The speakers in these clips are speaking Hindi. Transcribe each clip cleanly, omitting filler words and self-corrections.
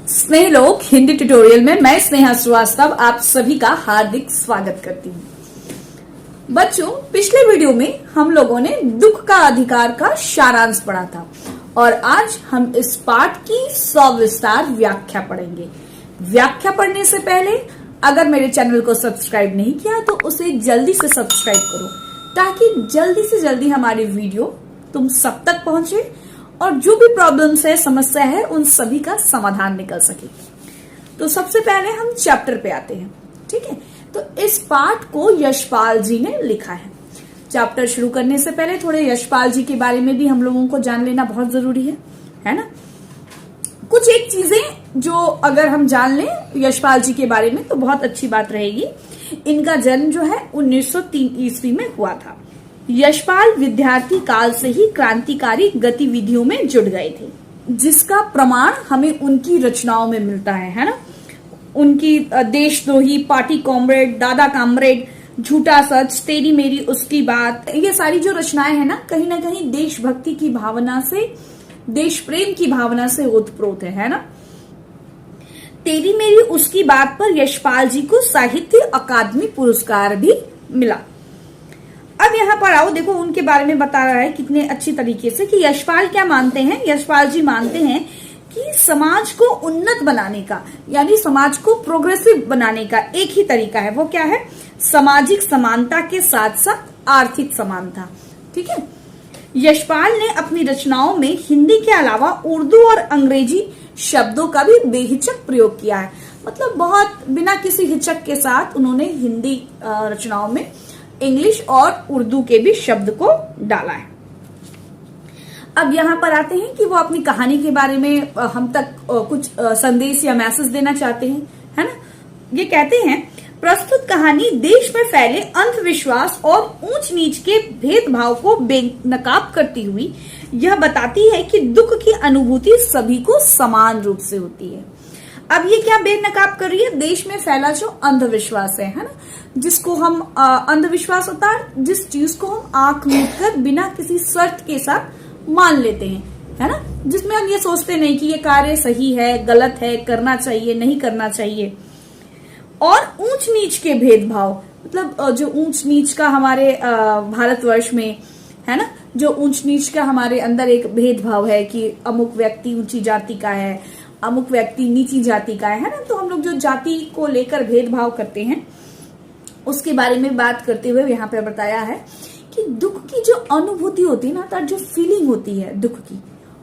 स्नेहलोक हिंदी ट्यूटोरियल में मैं स्नेहा श्रीवास्तव आप सभी का हार्दिक स्वागत करती हूँ। बच्चों, पिछले वीडियो में हम लोगों ने दुख का अधिकार का सारांश पढ़ा था और आज हम इस पाठ की सविस्तार व्याख्या पढ़ेंगे। व्याख्या पढ़ने से पहले अगर मेरे चैनल को सब्सक्राइब नहीं किया तो उसे जल्दी से सब्सक्राइब करो ताकि जल्दी से जल्दी हमारी वीडियो तुम सब तक पहुंचे और जो भी प्रॉब्लम्स है, समस्या है, उन सभी का समाधान निकल सके। तो सबसे पहले हम चैप्टर पे आते हैं। ठीक है, तो इस पाठ को यशपाल जी ने लिखा है। चैप्टर शुरू करने से पहले थोड़े यशपाल जी के बारे में भी हम लोगों को जान लेना बहुत जरूरी है ना। कुछ एक चीजें जो अगर हम जान लें यशपाल जी के बारे में तो बहुत अच्छी बात रहेगी। इनका जन्म जो है 1903 ईस्वी में हुआ था। यशपाल विद्यार्थी काल से ही क्रांतिकारी गतिविधियों में जुट गए थे, जिसका प्रमाण हमें उनकी रचनाओं में मिलता है ना। उनकी देशद्रोही, पार्टी कॉमरेड, दादा कामरेड, झूठा सच, तेरी मेरी उसकी बात, ये सारी जो रचनाएं हैं ना कहीं देशभक्ति की भावना से, देश प्रेम की भावना से ओतप्रोत है ना। तेरी मेरी उसकी बात पर यशपाल जी को साहित्य अकादमी पुरस्कार भी मिला। अब यहाँ पर आओ, देखो उनके बारे में बता रहा है कितने अच्छी तरीके से कि यशपाल क्या मानते हैं। यशपाल जी मानते हैं कि समाज को उन्नत बनाने का, यानी समाज को प्रोग्रेसिव बनाने का एक ही तरीका है। वो क्या है? सामाजिक समानता के साथ साथ आर्थिक समानता। ठीक है, यशपाल ने अपनी रचनाओं में हिंदी के अलावा उर्दू और अंग्रेजी शब्दों का भी बेहिचक प्रयोग किया है। मतलब बहुत बिना किसी हिचक के साथ उन्होंने हिंदी रचनाओं में इंग्लिश और उर्दू के भी शब्द को डाला है। अब यहाँ पर आते हैं कि वो अपनी कहानी के बारे में हम तक कुछ संदेश या मैसेज देना चाहते हैं, है ना। ये कहते हैं, प्रस्तुत कहानी देश में फैले अंधविश्वास और ऊंच नीच के भेदभाव को बेनकाब करती हुई यह बताती है कि दुख की अनुभूति सभी को समान रूप से होती है। अब ये क्या बेनकाब कर रही है? देश में फैला जो अंधविश्वास है ना, जिसको हम अंधविश्वास होता है जिस चीज को हम आंख मूंद कर बिना किसी शर्त के साथ मान लेते हैं, है ना, जिसमें हम ये सोचते नहीं कि ये कार्य सही है, गलत है, करना चाहिए, नहीं करना चाहिए। और ऊंच नीच के भेदभाव, मतलब जो ऊंच नीच का हमारे भारतवर्ष में है ना, जो ऊंच नीच का हमारे अंदर एक भेदभाव है कि अमुक व्यक्ति ऊंची जाति का है, अमुक व्यक्ति नीची जाति का है ना। तो हम लोग जो जाति को लेकर भेदभाव करते हैं उसके बारे में बात करते हुए यहाँ पे बताया है कि दुख की जो अनुभूति होती है ना, तो जो फीलिंग होती है दुख की,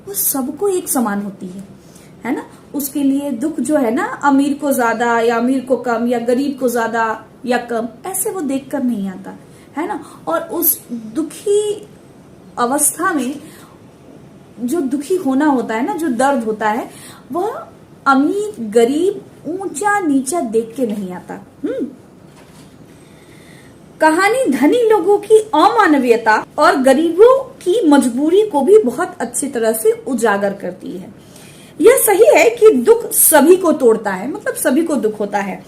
वो सबको एक समान होती है ना। उसके लिए दुख जो है ना, अमीर को ज्यादा या अमीर को कम या गरीब को ज्यादा या कम, ऐसे वो देखकर नहीं आता है ना। और उस दुखी अवस्था में जो दुखी होना होता है ना, जो दर्द होता है, वह अमीर गरीब ऊंचा नीचा देख के नहीं आता। कहानी धनी लोगों की अमानवीयता और गरीबों की मजबूरी को भी बहुत अच्छी तरह से उजागर करती है। यह सही है कि दुख सभी को तोड़ता है, मतलब सभी को दुख होता है।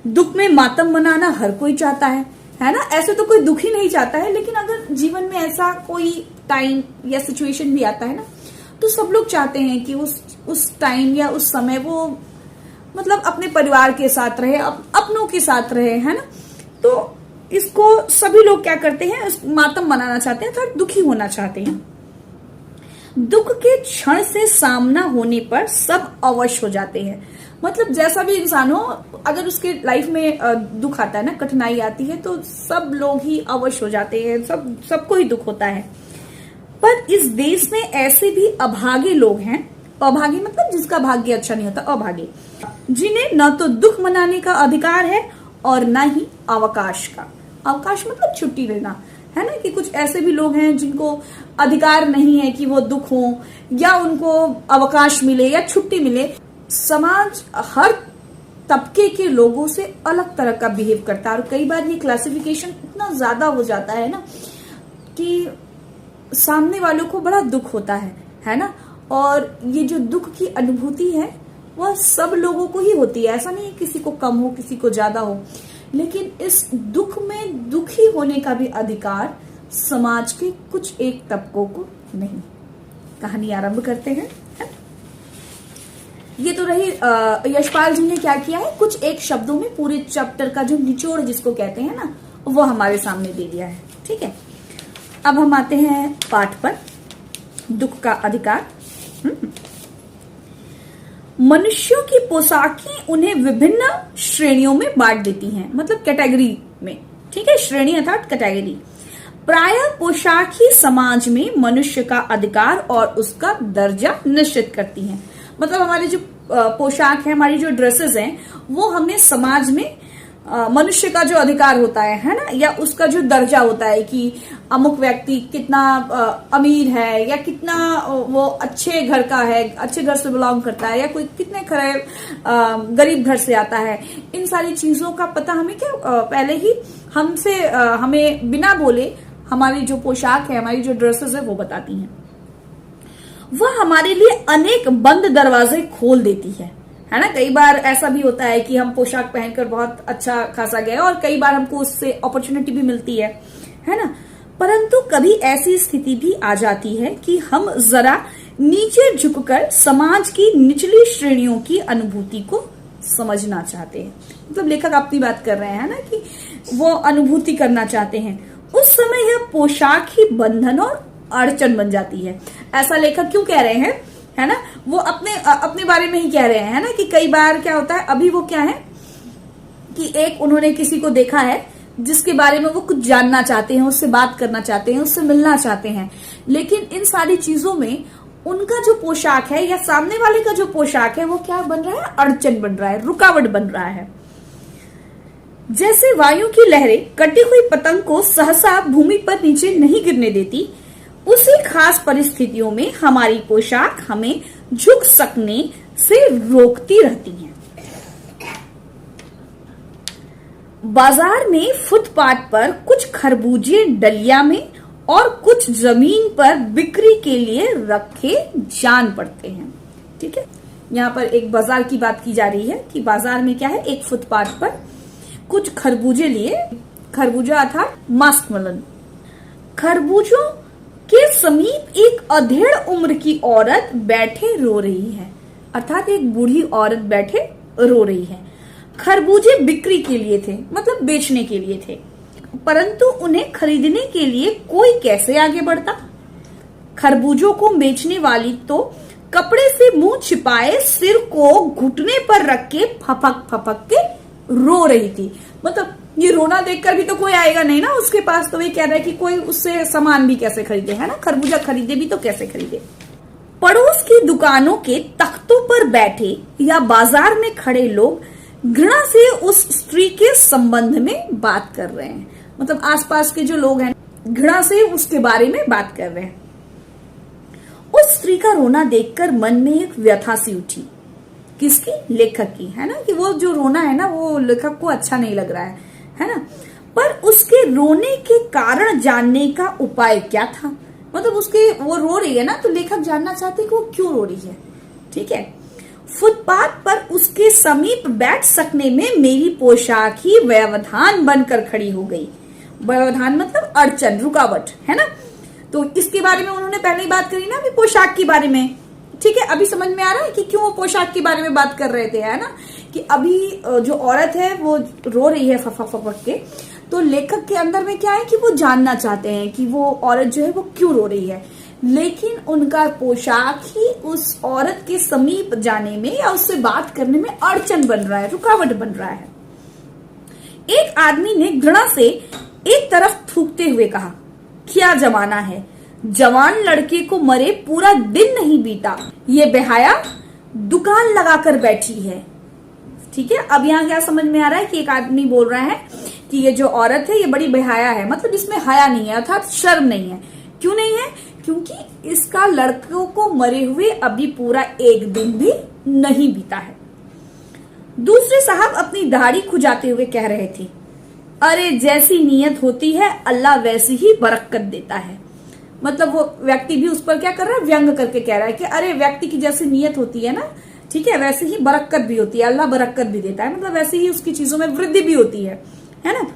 दुख में मातम मनाना हर कोई चाहता है ना। ऐसे तो कोई दुख ही नहीं चाहता है, लेकिन अगर जीवन में ऐसा कोई टाइम या सिचुएशन भी आता है ना, तो सब लोग चाहते हैं कि उस टाइम या उस समय वो मतलब अपने परिवार के साथ रहे, अपनों के साथ रहे, है ना। तो इसको सभी लोग क्या करते हैं, मातम मनाना चाहते हैं, तो दुखी होना चाहते हैं। दुख के क्षण से सामना होने पर सब अवश्य हो जाते हैं। मतलब जैसा भी इंसान हो, अगर उसके लाइफ में दुख आता है ना, कठिनाई आती है, तो सब लोग ही अवश्य हो जाते हैं, सबको ही दुख होता है। पर इस देश में ऐसे भी अभागे लोग हैं, अभागे मतलब जिसका भाग्य अच्छा नहीं होता, अभागे, जिन्हें न तो दुख मनाने का अधिकार है और न ही अवकाश का। अवकाश मतलब छुट्टी लेना, है ना, कि कुछ ऐसे भी लोग हैं जिनको अधिकार नहीं है कि वो दुख हो या उनको अवकाश मिले या छुट्टी मिले। समाज हर तबके के लोगों से अलग तरह का बिहेव करता है और कई बार ये क्लासिफिकेशन इतना ज्यादा हो जाता है ना कि सामने वालों को बड़ा दुख होता है ना। और ये जो दुख की अनुभूति है वह सब लोगों को ही होती है, ऐसा नहीं है किसी को कम हो, किसी को ज्यादा हो। लेकिन इस दुख में दुखी होने का भी अधिकार समाज के कुछ एक तबकों को नहीं। कहानी आरंभ करते हैं। ये तो रही यशपाल जी ने क्या किया है, कुछ एक शब्दों में पूरे चैप्टर का जो निचोड़ जिसको कहते हैं ना, वो हमारे सामने दे दिया है। ठीक है, अब हम आते हैं पाठ पर, दुख का अधिकार। मनुष्यों की पोशाकें उन्हें विभिन्न श्रेणियों में बांट देती हैं, मतलब कैटेगरी में। ठीक है, श्रेणी अर्थात कैटेगरी। प्रायः पोशाक ही समाज में मनुष्य का अधिकार और उसका दर्जा निश्चित करती हैं। मतलब हमारी जो पोशाक है, हमारी जो ड्रेसेस हैं, वो हमें समाज में मनुष्य का जो अधिकार होता है ना, या उसका जो दर्जा होता है कि अमुक व्यक्ति कितना अमीर है, या कितना वो अच्छे घर का है, अच्छे घर से बिलोंग करता है, या कोई कितने गरीब घर से आता है। इन सारी चीजों का पता हमें क्या पहले ही हमें बिना बोले हमारी जो पोशाक है, हमारी जो ड्रेसेस है, वो बताती हैं। वह हमारे लिए अनेक बंद दरवाजे खोल देती है ना। कई बार ऐसा भी होता है कि हम पोशाक पहनकर बहुत अच्छा खासा गए और कई बार हमको उससे अपॉर्चुनिटी भी मिलती है ना। परंतु कभी ऐसी स्थिति भी आ जाती है कि हम जरा नीचे झुककर समाज की निचली श्रेणियों की अनुभूति को समझना चाहते हैं। मतलब लेखक अपनी बात कर रहे हैं ना, कि वो अनुभूति करना चाहते हैं। उस समय यह पोशाक ही बंधन और अड़चन बन जाती है। ऐसा लेखक क्यों कह रहे हैं, है ना, वो अपने बारे में ही कह रहे हैं ना, कि कई बार क्या होता है, अभी वो क्या है कि एक उन्होंने किसी को देखा है जिसके बारे में वो कुछ जानना चाहते हैं, उससे बात करना चाहते हैं, उससे मिलना चाहते हैं, लेकिन इन सारी चीजों में उनका जो पोशाक है या सामने वाले का जो पोशाक है, वो क्या बन रहा है, अड़चन बन रहा है, रुकावट बन रहा है। जैसे वायु की लहरें कटी हुई पतंग को सहसा भूमि पर नीचे नहीं गिरने देती, उसी खास परिस्थितियों में हमारी पोशाक हमें झुक सकने से रोकती रहती है। बाजार में फुटपाथ पर कुछ खरबूजे डलिया में और कुछ जमीन पर बिक्री के लिए रखे जान पड़ते हैं। ठीक है, यहाँ पर एक बाजार की बात की जा रही है कि बाजार में क्या है, एक फुटपाथ पर कुछ खरबूजे लिए, खरबूजा अर्थात मस्कमेलन। खरबूजों के समीप एक अधेड़ उम्र की औरत बैठे रो रही है, अर्थात एक बूढ़ी औरत बैठे रो रही है। खरबूजे बिक्री के लिए थे, मतलब बेचने के लिए थे, परंतु उन्हें खरीदने के लिए कोई कैसे आगे बढ़ता। खरबूजों को बेचने वाली तो कपड़े से मुंह छिपाए सिर को घुटने पर रख के फपक फपक के रो रही थी। मतलब ये रोना देखकर भी तो कोई आएगा नहीं ना उसके पास, तो ये कह रहा है कि कोई उससे सामान भी कैसे खरीदे, है ना, खरबूजा खरीदे भी तो कैसे खरीदे। पड़ोस की दुकानों के तख्तों पर बैठे या बाजार में खड़े लोग घृणा से उस स्त्री के संबंध में बात कर रहे हैं। मतलब आसपास के जो लोग हैं घृणा से उसके बारे में बात कर रहे हैं। उस स्त्री का रोना देखकर मन में एक व्यथा सी उठी। किसकी? लेखक की, है ना, कि वो जो रोना है ना, वो लेखक को अच्छा नहीं लग रहा है ना। पर उसके रोने के कारण जानने का उपाय क्या था? मतलब उसके वो रो रही है ना, तो लेखक जानना चाहते कि वो क्यों रो रही है। ठीक है, फुटपाथ पर उसके समीप बैठ सकने में मेरी पोशाक ही व्यवधान बनकर खड़ी हो गई। व्यवधान मतलब अड़चन, रुकावट, है ना। तो इसके बारे में उन्होंने पहले ही बात करी ना, अभी पोशाक के बारे में। ठीक है, अभी समझ में आ रहा है कि क्यों वो पोशाक के बारे में बात कर रहे थे, है ना, कि अभी जो औरत है वो रो रही है फपक फपक के, तो लेखक के अंदर में क्या है कि वो जानना चाहते हैं कि वो औरत जो है वो क्यों रो रही है, लेकिन उनका पोशाक ही उस औरत के समीप जाने में या उससे बात करने में अड़चन बन रहा है, रुकावट बन रहा है। एक आदमी ने घृणा से एक तरफ थूकते हुए कहा, क्या जमाना है, जवान लड़के को मरे पूरा दिन नहीं बीता, ये बेहाया दुकान लगाकर बैठी है। ठीक है, अब यहाँ क्या समझ में आ रहा है कि एक आदमी बोल रहा है कि ये जो औरत है ये बड़ी बेहाया है, मतलब इसमें हया नहीं है, अर्थात शर्म नहीं है। क्यों नहीं है? क्योंकि इसका लड़कों को मरे हुए अभी पूरा एक दिन भी नहीं बीता है। दूसरे साहब अपनी दाढ़ी खुजाते हुए कह रहे थे, अरे जैसी नीयत होती है अल्लाह वैसी ही बरकत देता है। मतलब वो व्यक्ति भी उस पर क्या कर रहा है, व्यंग करके कह रहा है कि अरे व्यक्ति की जैसी नीयत होती है ना, ठीक है, वैसे ही बरकत भी होती है, अल्लाह बरकत भी देता है, मतलब वैसे ही उसकी चीजों में वृद्धि भी होती है ना।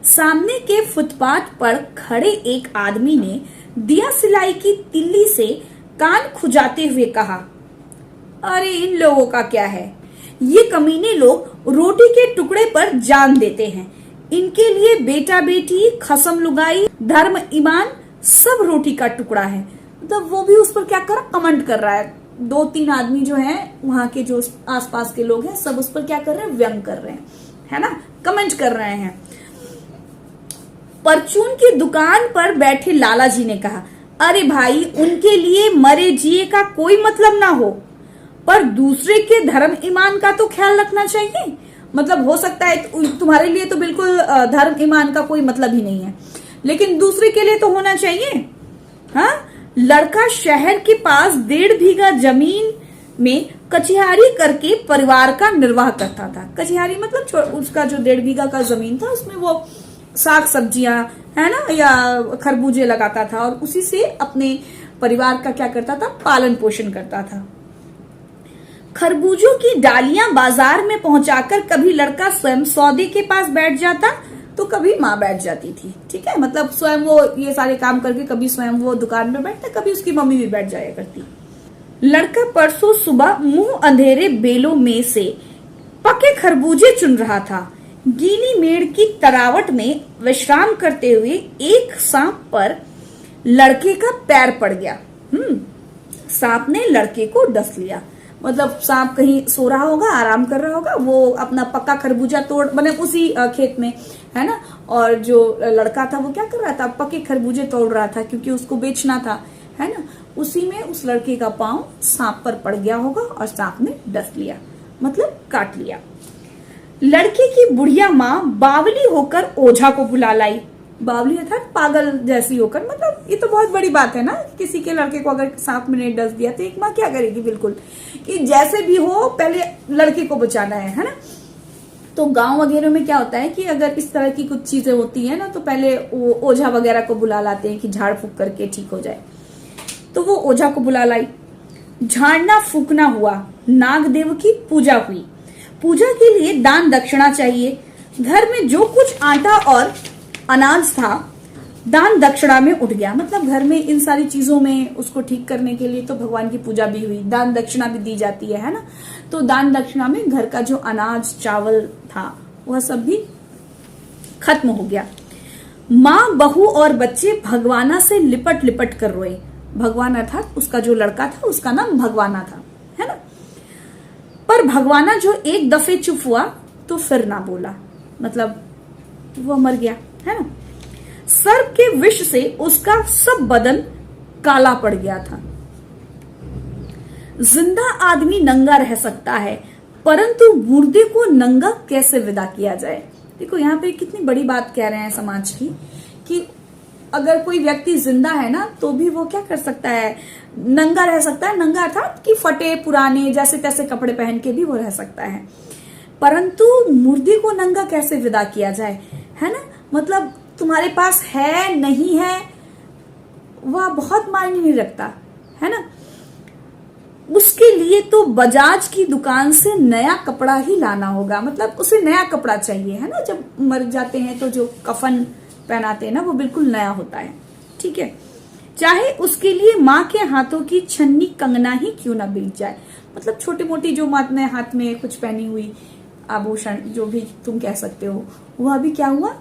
सामने के फुटपाथ पर खड़े एक आदमी ने दिया सिलाई की तिल्ली से कान खुजाते हुए कहा, अरे इन लोगों का क्या है, ये कमीने लोग रोटी के टुकड़े पर जान देते हैं। इनके लिए बेटा बेटी, खसम लुगाई, धर्म ईमान सब रोटी का टुकड़ा है। मतलब वो भी उस पर क्या कर रहा, कमेंट कर रहा है। 2-3 आदमी जो है वहां के जो आसपास के लोग हैं सब उस पर क्या कर रहे हैं, व्यंग कर रहे हैं, है ना, कमेंट कर रहे हैं। परचून की दुकान पर बैठे लाला जी ने कहा, अरे भाई उनके लिए मरे जिए का कोई मतलब ना हो, पर दूसरे के धर्म ईमान का तो ख्याल रखना चाहिए। मतलब हो सकता है तुम्हारे लिए तो बिल्कुल धर्म ईमान का कोई मतलब ही नहीं है, लेकिन दूसरे के लिए तो होना चाहिए। हाँ, लड़का शहर के पास 1.5 बीघा जमीन में कचिहारी करके परिवार का निर्वाह करता था। कचिहारी मतलब उसका जो 1.5 बीघा का जमीन था उसमें वो साग सब्जियां, है ना, या खरबूजे लगाता था और उसी से अपने परिवार का क्या करता था, पालन पोषण करता था। खरबूजों की डालियां बाजार में पहुंचाकर कभी लड़का स्वयं सौदे के पास बैठ जाता तो कभी माँ बैठ जाती थी। ठीक है, मतलब स्वयं वो ये सारे काम करके कभी स्वयं वो दुकान में बैठता, कभी उसकी मम्मी भी बैठ जाया करती। लड़का परसों सुबह मुंह अंधेरे बेलों में से पके खरबूजे चुन रहा था। गीली मेड़ की तरावट में विश्राम करते हुए एक सांप पर लड़के का पैर पड़ गया। सांप ने लड़के को डस लिया। मतलब सांप कहीं सो रहा होगा, आराम कर रहा होगा, वो अपना पक्का खरबूजा तोड़, मैंने उसी खेत में, है ना, और जो लड़का था वो क्या कर रहा था, पक्के खरबूजे तोड़ रहा था क्योंकि उसको बेचना था, है ना। उसी में उस लड़के का पांव सांप पर पड़ गया होगा और सांप ने डस लिया, मतलब काट लिया। लड़के की बुढ़िया माँ बावली होकर ओझा को बुला लाई। बावली अर्थात पागल जैसी होकर, मतलब ये तो बहुत बड़ी बात है ना, किसी के लड़के को अगर सांप ने डस दिया तो एक माँ क्या करेगी, बिल्कुल कि जैसे भी हो पहले लड़के को बचाना है ना। तो गांव वगैरह में क्या होता है कि अगर इस तरह की कुछ चीजें होती है ना तो पहले वो ओझा वगैरह को बुला लाते हैं कि झाड़ फूक करके ठीक हो जाए। तो वो ओझा को बुला लाई। झाड़ना फूकना हुआ, नागदेव की पूजा हुई। पूजा के लिए दान दक्षिणा चाहिए। घर में जो कुछ आटा और अनाज था दान दक्षिणा में उठ गया। मतलब घर में इन सारी चीजों में उसको ठीक करने के लिए तो भगवान की पूजा भी हुई, दान दक्षिणा भी दी जाती है ना। तो दान दक्षिणा में घर का जो अनाज चावल था वह सब भी खत्म हो गया। माँ, बहू और बच्चे भगवाना से लिपट लिपट कर रोए। भगवान अर्थात उसका जो लड़का था उसका नाम भगवाना था, है ना। पर भगवाना जो एक दफे चुप हुआ तो फिर ना बोला, मतलब वो मर गया, है ना। सर्प के विष से उसका सब बदन काला पड़ गया था। जिंदा आदमी नंगा रह सकता है, परंतु मुर्दे को नंगा कैसे विदा किया जाए। देखो यहाँ पे कितनी बड़ी बात कह रहे हैं समाज की, कि अगर कोई व्यक्ति जिंदा है ना तो भी वो क्या कर सकता है, नंगा रह सकता है। नंगा अर्थात कि फटे पुराने जैसे तैसे कपड़े पहन के भी वो रह सकता है, परंतु मुर्दे को नंगा कैसे विदा किया जाए, है ना। मतलब तुम्हारे पास है नहीं है वह बहुत मायने नहीं रखता, है ना। उसके लिए तो बजाज की दुकान से नया कपड़ा ही लाना होगा। मतलब उसे नया कपड़ा चाहिए, है ना। जब मर जाते हैं तो जो कफन पहनाते हैं ना वो बिल्कुल नया होता है, ठीक है। चाहे उसके लिए माँ के हाथों की छन्नी कंगना ही क्यों ना बिक जाए। मतलब छोटी मोटी जो माँ ने हाथ में कुछ पहनी हुई आभूषण जो भी तुम कह सकते हो, वह भी क्या हुआ,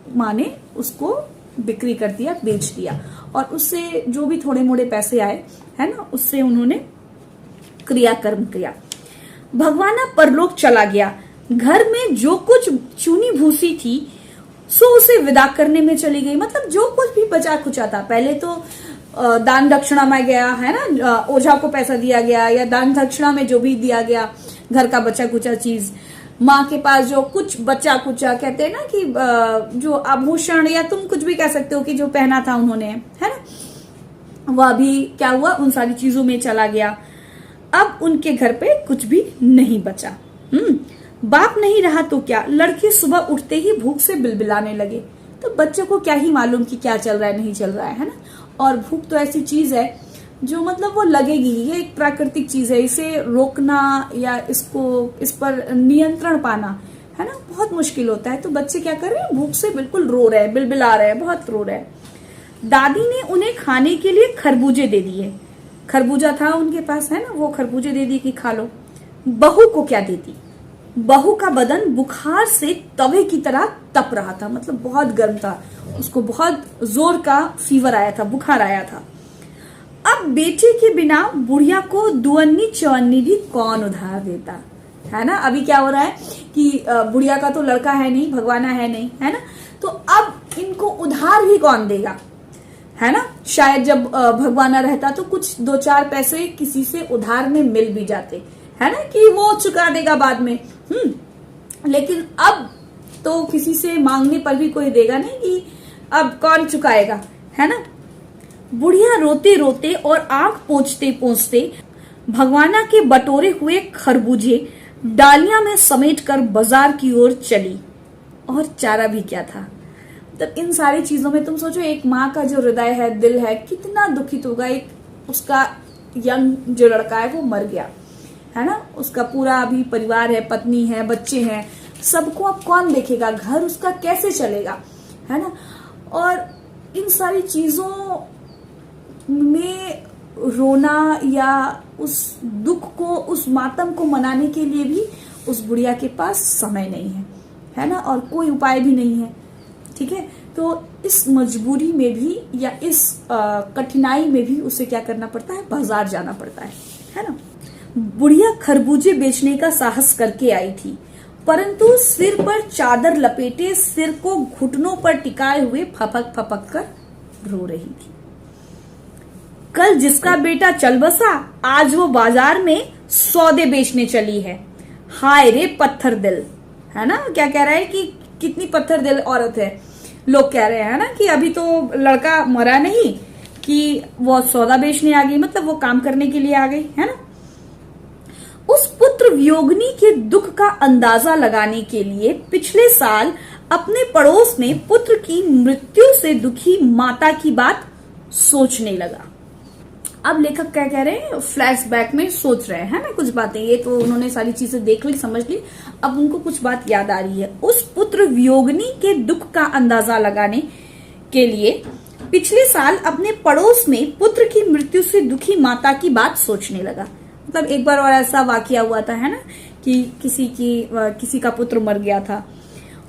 माँ ने उसको बिक्री कर दिया, बेच दिया, और उससे जो भी थोड़े मोड़े पैसे आए, है ना, उससे उन्होंने क्रियाकर्म किया। भगवाना परलोक चला गया। घर में जो कुछ चूनी भूसी थी सो उसे विदा करने में चली गई। मतलब जो कुछ भी बचा खुचा था, पहले तो दान दक्षिणा में गया, है ना, ओझा को पैसा दिया गया या दान दक्षिणा में जो भी दिया गया, घर का बचा कुचा चीज, माँ के पास जो कुछ बचा कुचा, कहते हैं ना कि जो आभूषण या तुम कुछ भी कह सकते हो कि जो पहना था उन्होंने, है ना, वह भी क्या हुआ, उन सारी चीजों में चला गया। अब उनके घर पे कुछ भी नहीं बचा। बाप नहीं रहा तो क्या, लड़के सुबह उठते ही भूख से बिलबिलाने लगे। तो बच्चे को क्या ही मालूम कि क्या चल रहा है नहीं चल रहा है ना। और भूख तो ऐसी चीज है जो मतलब वो लगेगी, ये एक प्राकृतिक चीज है, इसे रोकना या इस पर नियंत्रण पाना, है ना, बहुत मुश्किल होता है। तो बच्चे क्या कर रहे हैं, भूख से बिल्कुल रो रहे हैं, बिलबिला रहे हैं, बहुत रो रहे हैं। दादी ने उन्हें खाने के लिए खरबूजे दे दिए। खरबूजा था उनके पास, है ना, वो खरबूजे दे दी कि खा लो। बहू को क्या देती? बहू का बदन बुखार से तवे की तरह तप रहा था, मतलब बहुत गर्म था, उसको बहुत जोर का फीवर आया था, बुखार आया था। अब बेटे के बिना बुढ़िया को दुअन्नी चौन्नी भी कौन उधार देता, है ना। अभी क्या हो रहा है कि बुढ़िया का तो लड़का है नहीं, भगवाना है नहीं, है ना, तो अब इनको उधार भी कौन देगा, है ना। शायद जब भगवाना रहता तो कुछ 2-4 पैसे किसी से उधार में मिल भी जाते, है ना, कि वो चुका देगा बाद में। लेकिन अब तो किसी से मांगने पर भी कोई देगा नहीं, कि अब कौन चुकाएगा, है ना। बुढ़िया रोते रोते और आंख पोंछते पोंछते भगवाना के बटोरे हुए खरबूजे डालियां में समेटकर बाजार की ओर चली। और चारा भी क्या था। तब इन सारी चीजों में तुम सोचो, एक माँ का जो हृदय है, दिल है, कितना दुखित होगा। एक उसका यंग जो लड़का है वो मर गया, है ना, उसका पूरा अभी परिवार है, पत्नी है, बच्चे हैं, सबको अब कौन देखेगा, घर उसका कैसे चलेगा, है ना। और इन सारी चीजों में रोना या उस दुख को, उस मातम को मनाने के लिए भी उस बुढ़िया के पास समय नहीं है ना, और कोई उपाय भी नहीं है, ठीक है। तो इस मजबूरी में भी या इस कठिनाई में भी उसे क्या करना पड़ता है, बाजार जाना पड़ता है ना। बुढ़िया खरबूजे बेचने का साहस करके आई थी, परंतु सिर पर चादर लपेटे, सिर को घुटनों पर टिकाए हुए फपक फपक कर रो रही थी। कल जिसका बेटा चल बसा, आज वो बाजार में सौदे बेचने चली है। हाय रे पत्थर दिल, है ना। क्या कह रहा है कि कितनी पत्थर दिल औरत है। लोग कह रहे हैं ना कि अभी तो लड़का मरा नहीं कि वो सौदा बेचने आ गई, मतलब वो काम करने के लिए आ गई, है ना। उस पुत्र वियोगिनी के दुख का अंदाजा लगाने के लिए पिछले साल अपने पड़ोस में पुत्र की मृत्यु से दुखी माता की बात सोचने लगा। अब लेखक क्या कह रहे हैं, फ्लैशबैक में सोच रहे हैं ना कुछ बातें। ये तो उन्होंने सारी चीजें देख ली, समझ ली, अब उनको कुछ बात याद आ रही है। उस पुत्र वियोगिनी के दुख का अंदाजा लगाने के लिए पिछले साल अपने पड़ोस में पुत्र की मृत्यु से दुखी माता की बात सोचने लगा। मतलब एक बार और ऐसा वाकया हुआ था, है ना, कि किसी का पुत्र मर गया था।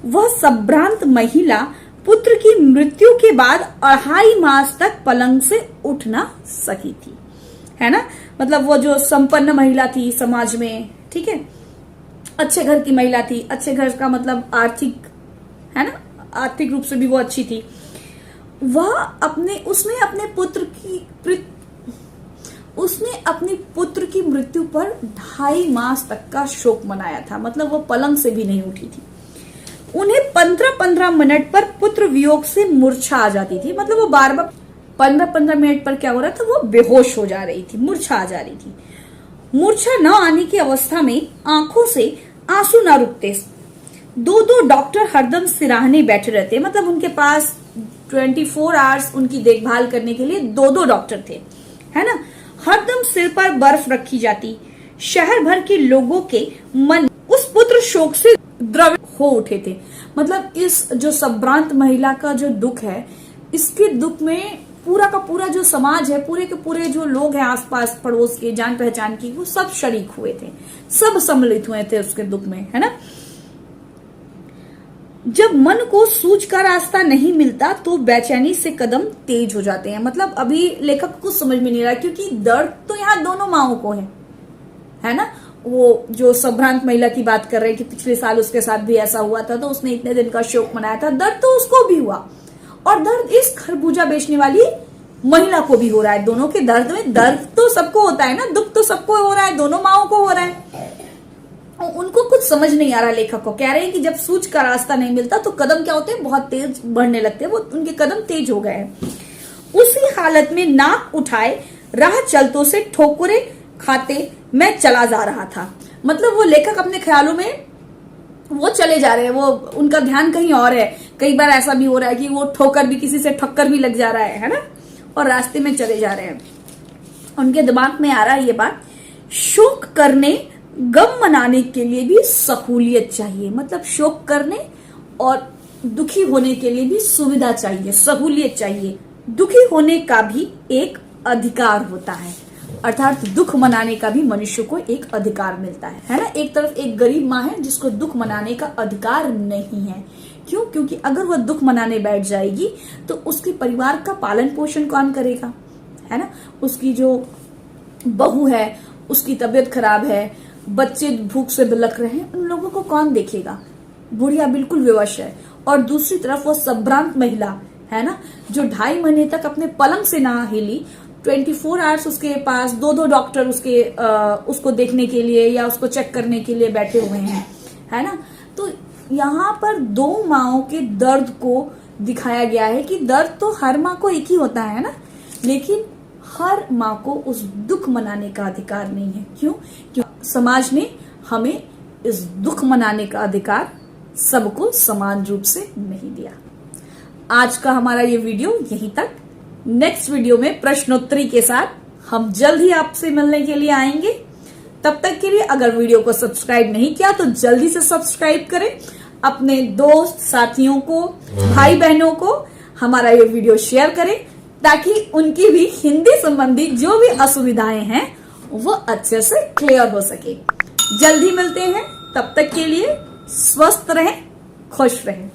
वह संभ्रांत महिला पुत्र की मृत्यु के बाद 2.5 मास तक पलंग से उठ ना सकी थी, है ना। मतलब वो जो संपन्न महिला थी समाज में, ठीक है, अच्छे घर की महिला थी, अच्छे घर का मतलब आर्थिक, है ना, आर्थिक रूप से भी वो अच्छी थी। उसने अपने पुत्र की मृत्यु पर 2.5 मास तक का शोक मनाया था। मतलब वो पलंग से भी नहीं उठी थी। उन्हें 15-15 मिनट पर पुत्र वियोग से मूर्छा आ जाती थी। मतलब वो बार-बार 15-15 मिनट पर क्या हो रहा था, वो बेहोश हो जा रही थी, मूर्छा आ जा रही थी। मूर्छा न आने की अवस्था में आंखों से आंसू न रुकते। 2-2 डॉक्टर हरदम सिराहने बैठे रहते। मतलब उनके पास 24 आवर्स उनकी देखभाल करने के लिए 2-2 डॉक्टर थे, है ना। हरदम सिर पर बर्फ रखी जाती। शहर भर के लोगों के मन उस पुत्र शोक से द्रवित हो उठे थे। मतलब इस जो संभ्रांत महिला का जो दुख है, इसके दुख में पूरा का पूरा जो समाज है, पूरे के पूरे जो लोग हैं आसपास पड़ोस के, जान पहचान की, वो सब शरीक हुए थे, सब सम्मिलित हुए थे उसके दुख में, है ना। जब मन को सूझ का रास्ता नहीं मिलता तो बेचैनी से कदम तेज हो जाते हैं। मतलब अभी लेखक को समझ में नहीं रहा, क्योंकि दर्द तो यहाँ दोनों माओं को है ना। वो जो संभ्रांत महिला की बात कर रहे हैं कि पिछले साल उसके साथ भी ऐसा हुआ था, तो उसने इतने दिन का शोक मनाया था। दर्द तो उसको भी हुआ, और दर्द इस खरबूजा बेचने वाली महिला को भी हो रहा है। दोनों के दर्द में, दर्द तो सबको होता है ना, दुख तो सबको हो रहा है, दोनों माओं को हो रहा है। उनको कुछ समझ नहीं आ रहा। लेखक को कह रहे हैं कि जब सूझ का रास्ता नहीं मिलता तो कदम क्या होते हैं, बहुत तेज बढ़ने लगते हैं। वो उनके कदम तेज हो गए हैं। उसी हालत में नाक उठाए राह चलतों से ठोकरे खाते मैं चला जा रहा था। मतलब वो लेखक अपने ख्यालों में वो चले जा रहे हैं, वो उनका ध्यान कहीं और है। कई बार ऐसा भी हो रहा है कि वो ठोकर भी, किसी से ठक्कर भी लग जा रहा है ना, और रास्ते में चले जा रहे हैं। उनके दिमाग में आ रहा है ये बात, शोक करने, गम मनाने के लिए भी सहूलियत चाहिए। मतलब शोक करने और दुखी होने के लिए भी सुविधा चाहिए, सहूलियत चाहिए। दुखी होने का भी एक अधिकार होता है। अर्थात दुख मनाने का भी मनुष्य को एक अधिकार मिलता है ना। एक तरफ एक गरीब माँ है जिसको दुख मनाने का अधिकार नहीं है। क्यों? क्योंकि अगर वह दुख मनाने बैठ जाएगी तो उसके परिवार का पालन पोषण कौन करेगा, है ना। उसकी जो बहू है उसकी तबीयत खराब है, बच्चे भूख से बिलख रहे हैं, उन लोगों को कौन देखेगा। बुढ़िया बिल्कुल विवश है। और दूसरी तरफ वो संभ्रांत महिला है ना, जो 2.5 महीने तक अपने पलंग से ना हिली, 24 आवर्स उसके पास 2 डॉक्टर उसको देखने के लिए या उसको चेक करने के लिए बैठे हुए हैं, है ना। तो यहाँ पर 2 माओं के दर्द को दिखाया गया है कि दर्द तो हर माँ को एक ही होता है ना, लेकिन हर माँ को उस दुख मनाने का अधिकार नहीं है। क्यों? क्योंकि समाज ने हमें इस दुख मनाने का अधिकार सबको समान रूप से नहीं दिया। आज का हमारा ये वीडियो यहीं तक। नेक्स्ट वीडियो में प्रश्नोत्तरी के साथ हम जल्द ही आपसे मिलने के लिए आएंगे। तब तक के लिए अगर वीडियो को सब्सक्राइब नहीं किया तो जल्दी से सब्सक्राइब करें। अपने दोस्त साथियों को, भाई बहनों को हमारा ये वीडियो शेयर करें ताकि उनकी भी हिंदी संबंधी जो भी असुविधाएं हैं वो अच्छे से क्लियर हो सके। जल्दी मिलते हैं, तब तक के लिए स्वस्थ रहें, खुश रहें।